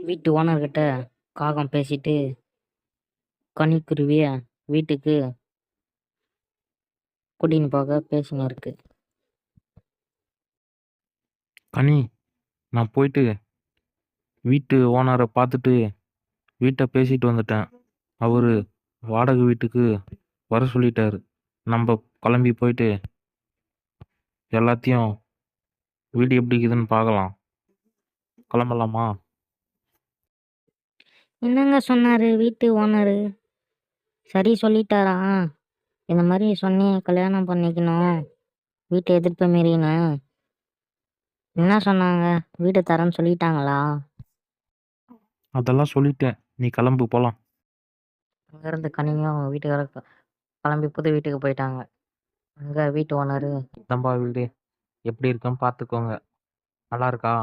வீட்டு ஓனர்கிட்ட காகம் பேசிட்டு கனிக்குருவிய வீட்டுக்கு கூட்டின்னு போக பேசின்னு இருக்கு. கனி, நான் போயிட்டு வீட்டு ஓனரை பார்த்துட்டு வீட்டை பேசிட்டு வந்துட்டேன். அவரு வாடகை வீட்டுக்கு வர சொல்லிட்டாரு. நம்ம கிளம்பி போயிட்டு எல்லாத்தையும் வீடு எப்படி இருக்குதுன்னு பார்க்கலாம். கிளம்பலாமா? என்னங்க சொன்னாரு வீட்டு ஓனரு? சரி சொல்லிட்டாரா? இந்த மாதிரி சொன்னி கல்யாணம் பண்ணிக்கணும், வீட்டை எதிர்ப்பு மீறின்னு என்ன சொன்னாங்க? வீடு தரேன்னு சொல்லிட்டாங்களா? அதெல்லாம் சொல்லிட்டேன். நீ கிளம்பு போலாம். அங்கேருந்து கனியும் அவங்க வீட்டுக்கார கிளம்பி புது வீட்டுக்கு போயிட்டாங்க. அங்கே வீட்டு ஓனரு, தம்பா வீடு எப்படி இருக்குன்னு பார்த்துக்கோங்க. நல்லா இருக்கா?